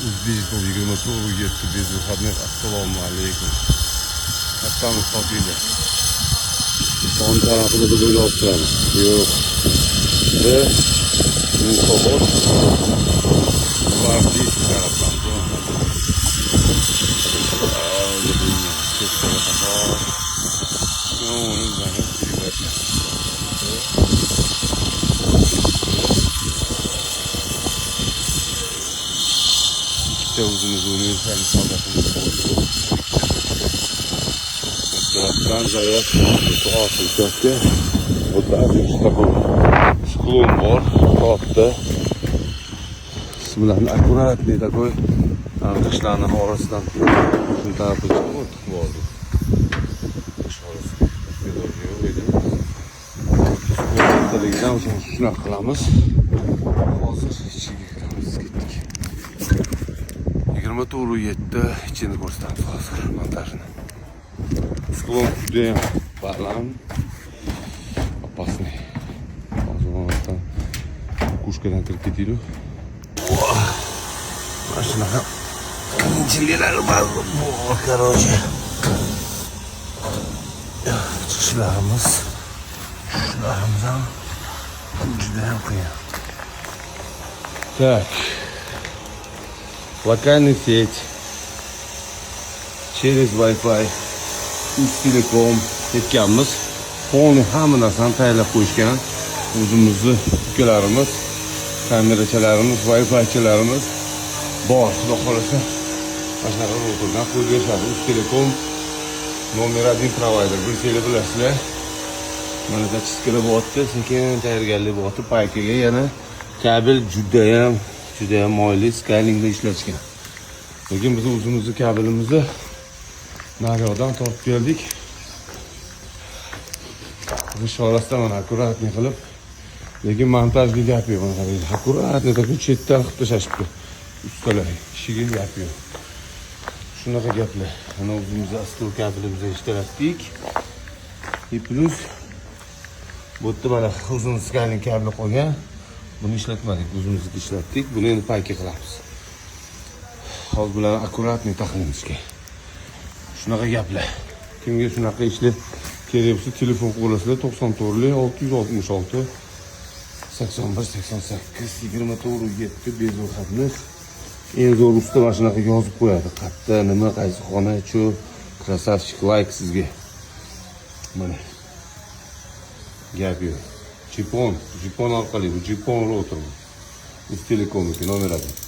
Digital 24/7 bezir xizmat. Assalomu alaykum. Haftamiz topinglar. Son tarafini da böyle oturalım. Yok. Ve Munkobot var değil taraftan. Çok taraftan. Onun zaten sivri. İşte uzun sen sallatını koyduk. Taraftan zayıf. Asıl köfte. Bu da üstte bu. Sklon var. Katta. Bismillah. Akkuratli такой. Ağaçların arasından. Şunu tarafı çıkmadık mı oldu? Sklon'da şuna kılamız. Hazır içiga kiramiz ketdik. 24/7 içini ko'rsatamiz hozir montajini. Sklon judayam baland. Опасный. Hozir kushkadan kirib ketdik. Mana shunaqa qiyinchiliklar bor, короче. Chiqishlarimiz ham judayam qiyin. Так. Локальная сеть через Wi-Fi Ustelecom ketganmiz. Polni hamma narsani tayyorlab qo'yishgan. O'zimizni ukalarimiz, kamerachilarimiz, Wi-Fi'chilarimiz bor. Xudo xolasa mana shunaqa ro'yxatdan qo'yib berishadi. Ustelecom nomer 1 provider. Bilsanglar bilasizlar. Mana zachiskada bo'lyapti, sekin tayyorgarlik bo'lyapti. Paykaga yana kabel judayam moyli Skylingda ishlatishgan. Lekin biz o'zimizni kabelimizni naryoqdan tortib keldik. Ishorasida mana akkuratni qilib, lekin montajga gap yo'q. Akkuratni qilib chetdan qilib tashlashibdi. Ustalar ishiga gap yo'q. Shunaqa gaplar. Mana o'zimizni asl kabelimizni ishlatdik. И plus bu yerda mana uzun Skyling kabel qo'ygan. Buni ishlatmadik, o'zimizni ishlatdik. Buni endi payka qilamiz. Hozir bularni akkuratni taqilishga. Shunaqa gaplar. Kimga shunaqa ishlar kerak bo'lsa telefon qo'ylasizlar 94 666 81 88 24/7 bezor xizmat. Eng zo'r usta mana shunaqa yozib qo'yadi. Qayerda, nima, qaysi xona, chu, krasavchik, like sizga. Mana. Gap yo'q. Jipon orqali bu Jipon router. Ustelecomniki nomer 1.